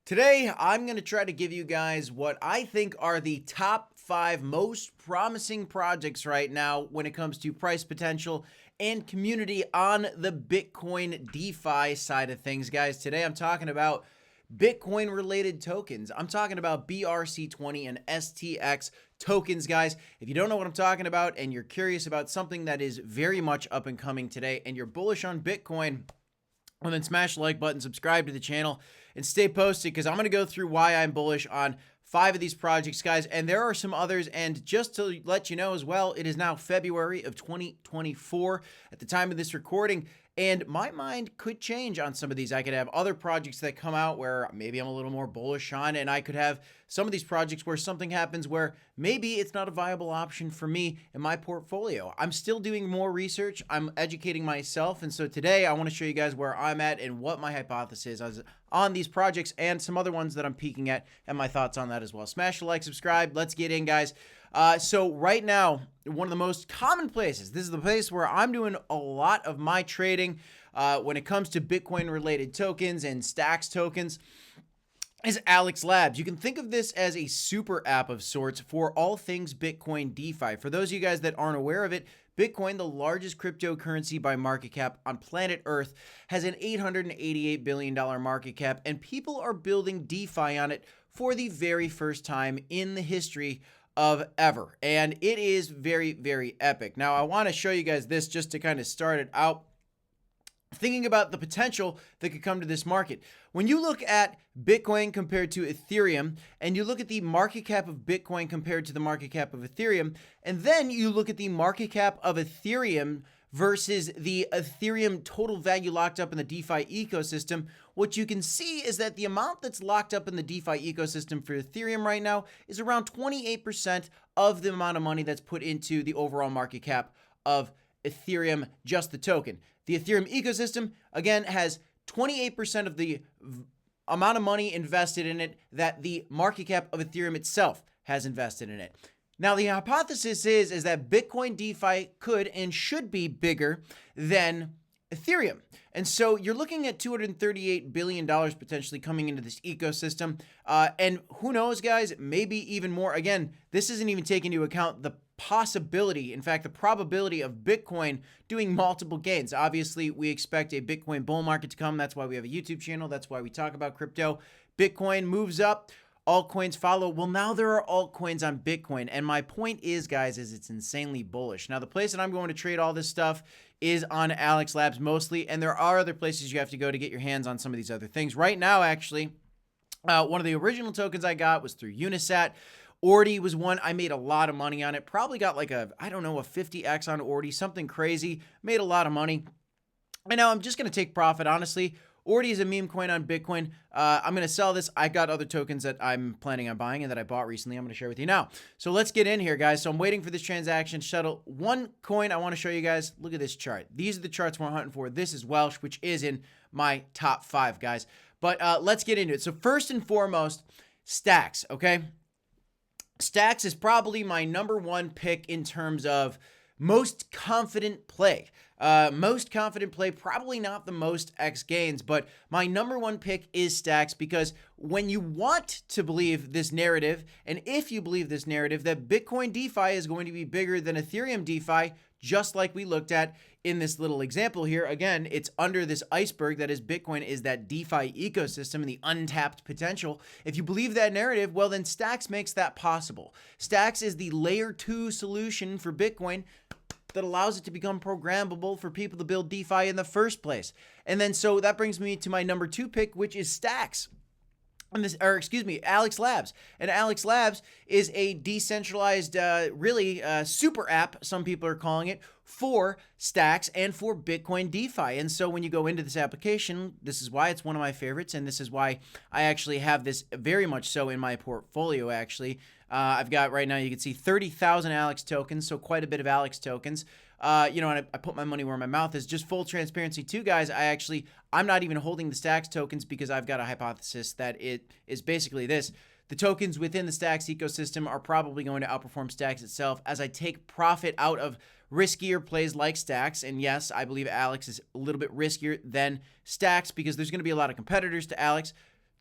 Today, I'm going to try to give you guys what I think are the top 5 most promising projects right now when it comes to price potential and community on the Bitcoin DeFi side of things. Guys, today I'm talking about Bitcoin related tokens. I'm talking about BRC20 and STX tokens, guys. If you don't know what I'm talking about and you're curious about something that is very much up and coming today and you're bullish on Bitcoin, well, then smash the like button, subscribe to the channel, and stay posted because I'm going to go through why I'm bullish on 5 of these projects, guys. And there are some others. And just to let you know as well, it is now February of 2024 at the time of this recording. And my mind could change on some of these. I could have other projects that come out where maybe I'm a little more bullish on, and I could have some of these projects where something happens where maybe it's not a viable option for me in my portfolio. I'm still doing more research. I'm educating myself. And so today I want to show you guys where I'm at and what my hypothesis is on these projects and some other ones that I'm peeking at and my thoughts on that as well. Smash the like, subscribe. Let's get in, guys. So right now, one of the most common places, this is the place where I'm doing a lot of my trading when it comes to Bitcoin related tokens and stacks tokens, is Alex Labs. You can think of this as a super app of sorts for all things Bitcoin DeFi. For those of you guys that aren't aware of it, Bitcoin, the largest cryptocurrency by market cap on planet Earth, has an $888 billion market cap, and people are building DeFi on it for the very first time in the history of ever. And it is very, very epic. Now, I want to show you guys this just to kind of start it out, thinking about the potential that could come to this market. When you look at Bitcoin compared to Ethereum, and you look at the market cap of Bitcoin compared to the market cap of Ethereum, and then you look at the market cap of Ethereum versus the Ethereum total value locked up in the DeFi ecosystem, what you can see is that the amount that's locked up in the DeFi ecosystem for Ethereum right now is around 28% of the amount of money that's put into the overall market cap of Ethereum, just the token. The Ethereum ecosystem, again, has 28% of the amount of money invested in it that the market cap of Ethereum itself has invested in it. Now, the hypothesis is that Bitcoin DeFi could and should be bigger than Ethereum. And so you're looking at $238 billion potentially coming into this ecosystem. And who knows, guys, maybe even more. Again, this isn't even taking into account the possibility, in fact, the probability of Bitcoin doing multiple gains. Obviously, we expect a Bitcoin bull market to come. That's why we have a YouTube channel. That's why we talk about crypto. Bitcoin moves up. Altcoins follow. Well, now there are altcoins on Bitcoin. And my point is, guys, is it's insanely bullish. Now, the place that I'm going to trade all this stuff is on Alex Labs mostly. And there are other places you have to go to get your hands on some of these other things. Right now, actually, one of the original tokens I got was through Unisat. ORNJ was one. I made a lot of money on it. Probably got like a 50x on ORNJ, something crazy. Made a lot of money. And now I'm just going to take profit, honestly. ORNJ is a meme coin on Bitcoin. I'm going to sell this. I've got other tokens that I'm planning on buying and that I bought recently. I'm going to share with you now. So let's get in here, guys. So I'm waiting for this transaction to settle. One coin I want to show you guys. Look at this chart. These are the charts we're hunting for. This is WELSH, which is in my top 5, guys. But let's get into it. So first and foremost, stacks, okay? Stacks is probably my number 1 pick in terms of most confident play. Most confident play, probably not the most X gains, but my number 1 pick is stacks because when you want to believe this narrative, and if you believe this narrative that Bitcoin DeFi is going to be bigger than Ethereum DeFi, just like we looked at in this little example here, again, it's under this iceberg that is Bitcoin, is that DeFi ecosystem and the untapped potential. If you believe that narrative, well, then Stacks makes that possible. Stacks is the layer 2 solution for Bitcoin that allows it to become programmable for people to build DeFi in the first place. And then so that brings me to my number 2 pick, which is Stacks. Alex Labs. And Alex Labs is a decentralized, super app, some people are calling it, for stacks and for Bitcoin DeFi. And so when you go into this application, this is why it's one of my favorites, and this is why I actually have this very much so in my portfolio, actually. I've got right now, you can see 30,000 Alex tokens, so quite a bit of Alex tokens. And I put my money where my mouth is. Just full transparency too, guys. I'm not even holding the Stacks tokens because I've got a hypothesis that it is basically this. The tokens within the Stacks ecosystem are probably going to outperform Stacks itself as I take profit out of riskier plays like Stacks. And yes, I believe Alex is a little bit riskier than Stacks because there's going to be a lot of competitors to Alex.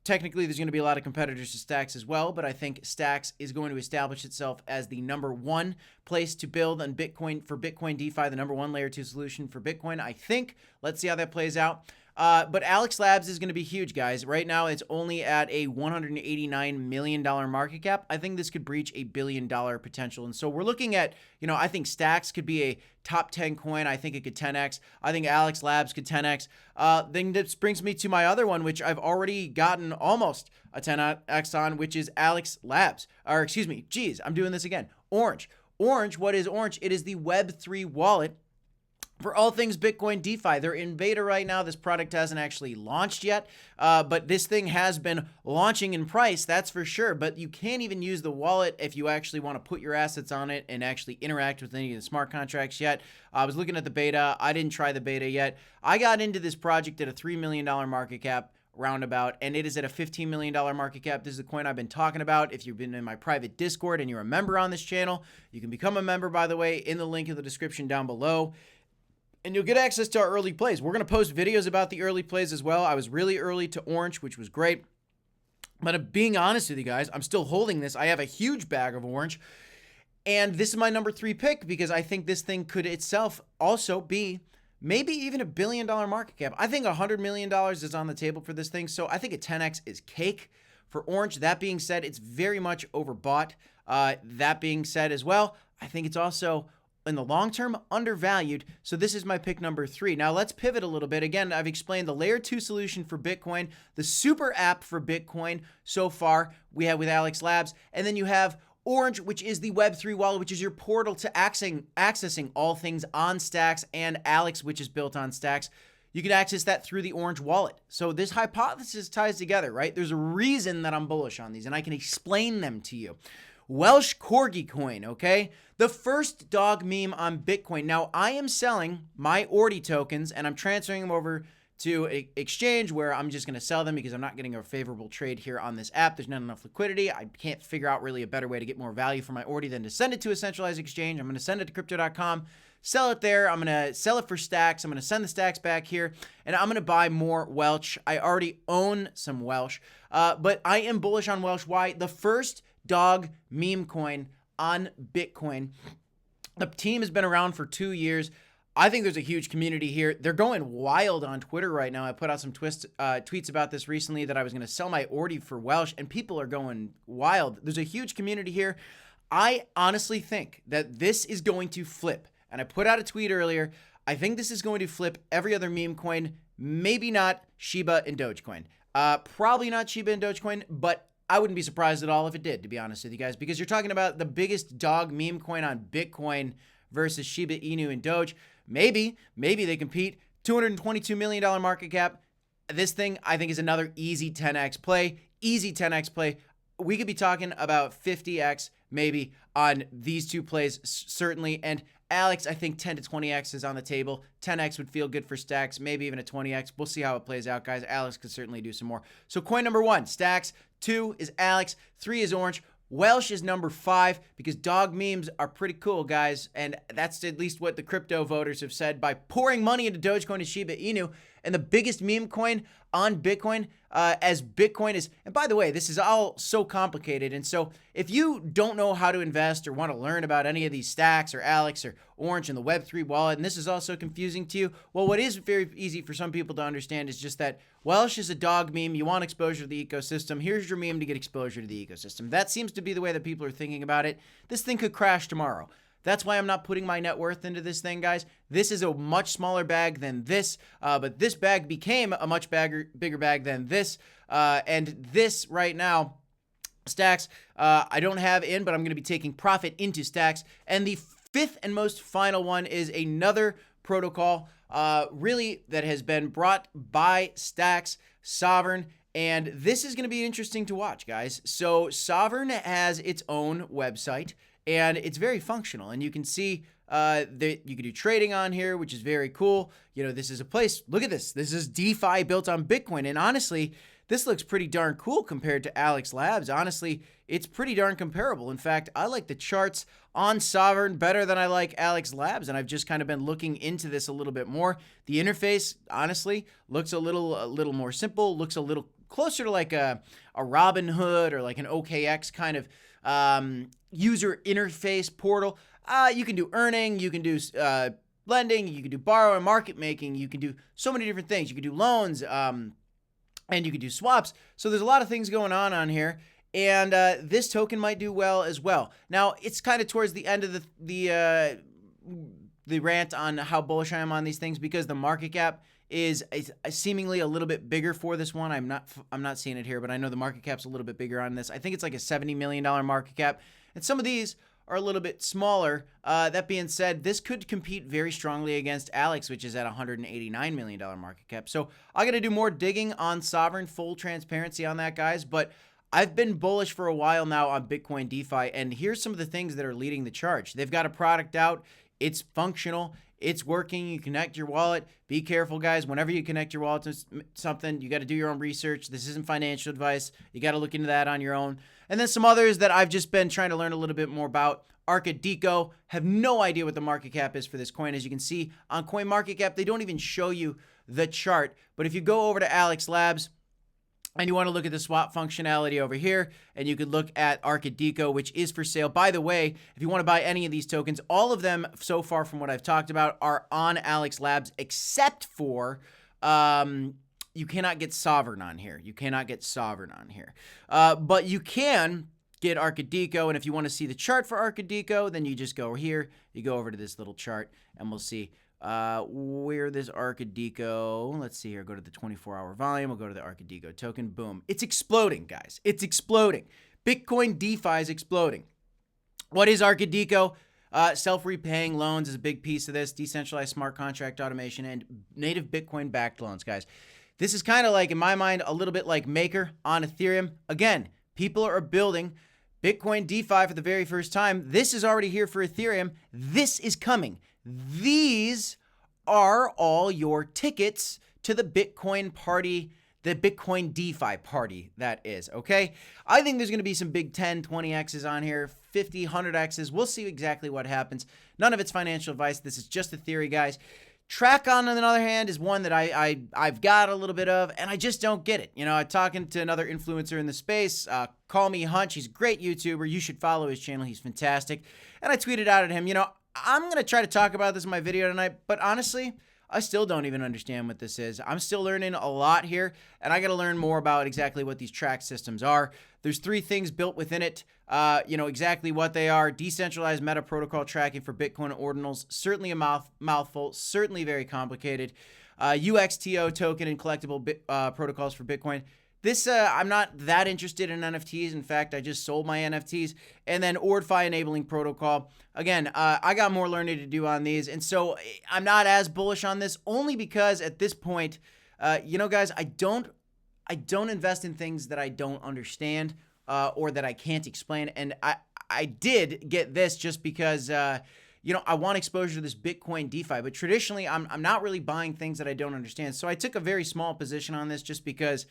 Technically, there's going to be a lot of competitors to Stacks as well, but I think Stacks is going to establish itself as the #1 place to build on Bitcoin for Bitcoin DeFi, the #1 layer 2 solution for Bitcoin, I think. Let's see how that plays out. But Alex Labs is going to be huge, guys. Right now, it's only at a $189 million market cap. I think this could breach $1 billion potential. And so we're looking at, I think Stacks could be a top 10 coin. I think it could 10x. I think Alex Labs could 10x. Then this brings me to my other one, which I've already gotten almost a 10x on, which is Alex Labs. Or excuse me, geez, I'm doing this again. ORNJ. ORNJ, what is ORNJ? It is the Web3 wallet for all things Bitcoin DeFi. They're in beta right now. This product hasn't actually launched yet, but this thing has been launching in price, that's for sure. But you can't even use the wallet if you actually want to put your assets on it and actually interact with any of the smart contracts yet. I was looking at the beta. I didn't try the beta yet. I got into this project at a $3 million market cap roundabout, and it is at a $15 million market cap. This is the coin I've been talking about. If you've been in my private Discord and you're a member on this channel, you can become a member, by the way, in the link in the description down below. And you'll get access to our early plays. We're going to post videos about the early plays as well. I was really early to ORNJ, which was great. But being honest with you guys, I'm still holding this. I have a huge bag of ORNJ. And this is my #3 pick because I think this thing could itself also be maybe even $1 billion market cap. I think $100 million is on the table for this thing. So I think a 10x is cake for ORNJ. That being said, it's very much overbought. That being said as well, I think it's also in the long term undervalued. So this is my pick #3. Now let's pivot a little bit. Again, I've explained the layer 2 solution for Bitcoin, the super app for Bitcoin so far we have with Alex Labs, and then you have ORNJ, which is the Web3 wallet, which is your portal to accessing all things on Stacks, and Alex, which is built on Stacks. You can access that through the ORNJ wallet. So this hypothesis ties together, right? There's a reason that I'm bullish on these, and I can explain them to you. WELSH Corgi coin, okay? The first dog meme on Bitcoin. Now, I am selling my ORDI tokens, and I'm transferring them over to an exchange where I'm just going to sell them because I'm not getting a favorable trade here on this app. There's not enough liquidity. I can't figure out really a better way to get more value for my ORDI than to send it to a centralized exchange. I'm going to send it to crypto.com, sell it there. I'm going to sell it for Stacks. I'm going to send the Stacks back here, and I'm going to buy more WELSH. I already own some WELSH, but I am bullish on WELSH. Why? The first dog meme coin on Bitcoin. The team has been around for 2 years. I think there's a huge community here. They're going wild on Twitter right now. I put out some tweets about this recently that I was going to sell my ORDI for WELSH, and people are going wild. There's a huge community here. I honestly think that this is going to flip. And I put out a tweet earlier. I think this is going to flip every other meme coin. Maybe not Shiba and Dogecoin. Probably not Shiba and Dogecoin, but I wouldn't be surprised at all if it did, to be honest with you guys, because you're talking about the biggest dog meme coin on Bitcoin versus Shiba Inu and Doge. Maybe they compete. $222 million market cap. This thing, I think, is another easy 10x play. Easy 10x play. We could be talking about 50x maybe on these two plays, certainly. And Alex, I think 10 to 20x is on the table. 10x would feel good for Stacks, maybe even a 20x. We'll see how it plays out, guys. Alex could certainly do some more. So coin #1, Stacks. 2 is Alex. 3 is ORNJ. WELSH is #5 because dog memes are pretty cool, guys. And that's at least what the crypto voters have said by pouring money into Dogecoin and Shiba Inu. And the biggest meme coin on Bitcoin, as Bitcoin is, and by the way, this is all so complicated. And so if you don't know how to invest or want to learn about any of these Stacks or Alex or ORNJ and the Web3 wallet, and this is also confusing to you, well, what is very easy for some people to understand is just that WELSH is a dog meme. You want exposure to the ecosystem. Here's your meme to get exposure to the ecosystem. That seems to be the way that people are thinking about it. This thing could crash tomorrow. That's why I'm not putting my net worth into this thing, guys. This is a much smaller bag than this, but this bag became a much bigger bag than this. And this right now, Stacks, I don't have in, but I'm going to be taking profit into Stacks. And the fifth and most final one is another protocol, really, that has been brought by Stacks, Sovereign. And this is going to be interesting to watch, guys. So Sovereign has its own website, and it's very functional. And you can see that you can do trading on here, which is very cool. You know, this is a place, look at this. This is DeFi built on Bitcoin. And honestly, this looks pretty darn cool compared to Alex Labs. Honestly, it's pretty darn comparable. In fact, I like the charts on Sovereign better than I like Alex Labs, and I've just kind of been looking into this a little bit more. The interface, honestly, looks a little more simple, looks a little closer to like a Robinhood or like an OKX kind of user interface portal. You can do earning, you can do lending, you can do borrowing, market making, you can do so many different things. You can do loans, and you can do swaps. So there's a lot of things going on here. And this token might do well as well. Now, it's kind of towards the end of the rant on how bullish I am on these things, because the market cap is seemingly a little bit bigger for this one. I'm not seeing it here, but I know the market cap's a little bit bigger on this. I think it's like a $70 million market cap, and some of these are a little bit smaller. That being said, this could compete very strongly against Alex, which is at $189 million market cap. So I got to do more digging on Sovereign, full transparency on that, guys. But I've been bullish for a while now on Bitcoin DeFi, and here's some of the things that are leading the charge. They've got a product out. It's functional. It's working. You connect your wallet. Be careful, guys. Whenever you connect your wallet to something, you got to do your own research. This isn't financial advice. You got to look into that on your own. And then some others that I've just been trying to learn a little bit more about. Aredo, have no idea what the market cap is for this coin. As you can see on CoinMarketCap, they don't even show you the chart. But if you go over to Alex Labs, and you want to look at the swap functionality over here, and you could look at Aredo, which is for sale. By the way, if you want to buy any of these tokens, all of them so far from what I've talked about are on Alex Labs, except for you cannot get Sovereign on here. You cannot get Sovereign on here. But you can get Aredo, and if you want to see the chart for Aredo, then you just go here. You go over to this little chart, and we'll see where this Aredo, let's see here, go to the 24-hour volume, we'll go to the Aredo token, boom. It's exploding, guys. It's exploding. Bitcoin DeFi is exploding. What is Aredo? Self-repaying loans is a big piece of this, decentralized smart contract automation, and native Bitcoin-backed loans, guys. This is kind of like, in my mind, a little bit like Maker on Ethereum. Again, people are building Bitcoin DeFi for the very first time. This is already here for Ethereum. This is coming. These are all your tickets to the Bitcoin party, the Bitcoin DeFi party, that is, okay? I think there's going to be some big 10, 20Xs on here, 50, 100Xs. We'll see exactly what happens. None of it's financial advice. This is just a theory, guys. TRAC, on the other hand, is one that I've got a little bit of, and I just don't get it. You know, I'm talking to another influencer in the space, Call Me Hunch. He's a great YouTuber. You should follow his channel. He's fantastic. And I tweeted out at him, you know, I'm going to try to talk about this in my video tonight, but honestly, I still don't even understand what this is. I'm still learning a lot here, and I got to learn more about exactly what these TRAC systems are. There's 3 things built within it. You know exactly what they are. Decentralized meta protocol tracking for Bitcoin ordinals. Certainly a mouthful. Certainly very complicated. UXTO token and collectible protocols for Bitcoin. This, I'm not that interested in NFTs. In fact, I just sold my NFTs. And then ORNJ enabling protocol. Again, I got more learning to do on these. And so I'm not as bullish on this, only because at this point, you know, guys, I don't invest in things that I don't understand or that I can't explain. And I did get this just because, you know, I want exposure to this Bitcoin DeFi. But traditionally, I'm not really buying things that I don't understand. So I took a very small position on this just because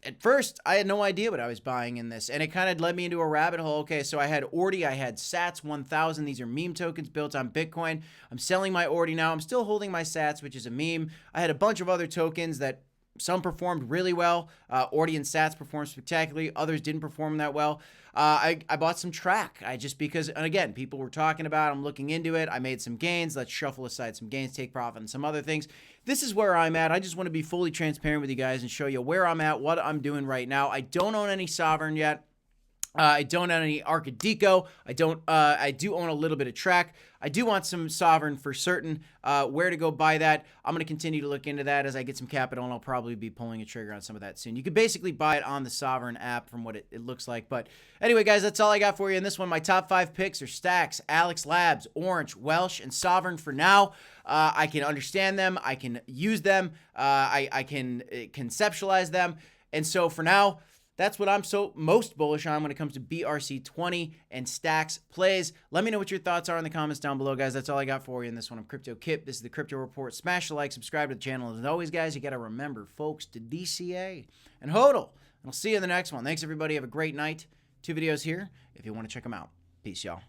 at first, I had no idea what I was buying in this, and it kind of led me into a rabbit hole. Okay, so I had ORNJ, I had SATS 1000. These are meme tokens built on Bitcoin. I'm selling my ORNJ now. I'm still holding my SATS, which is a meme. I had a bunch of other tokens that some performed really well. ORNJ and SATS performed spectacularly. Others didn't perform that well. I bought some TRAC. And again, people were talking about it. I'm looking into it. I made some gains. Let's shuffle aside some gains, take profit, and some other things. This is where I'm at. I just want to be fully transparent with you guys and show you where I'm at, what I'm doing right now. I don't own any Sovereign yet. I don't own any Aredo. I do own a little bit of TRAC. I do want some Sovereign for certain. Where to go buy that? I'm going to continue to look into that as I get some capital, and I'll probably be pulling a trigger on some of that soon. You could basically buy it on the Sovereign app from what it looks like. But anyway, guys, that's all I got for you in this one. My top 5 picks are Stacks, Alex Labs, ORNJ, WELSH, and Sovereign for now. I can understand them. I can use them. I can conceptualize them. And so for now, that's what I'm most bullish on when it comes to BRC20 and Stacks plays. Let me know what your thoughts are in the comments down below, guys. That's all I got for you in this one. I'm Crypto Kip. This is the Crypto Report. Smash the like, subscribe to the channel. As always, guys, you got to remember, folks, to DCA and HODL. And I'll see you in the next one. Thanks, everybody. Have a great night. 2 videos here if you want to check them out. Peace, y'all.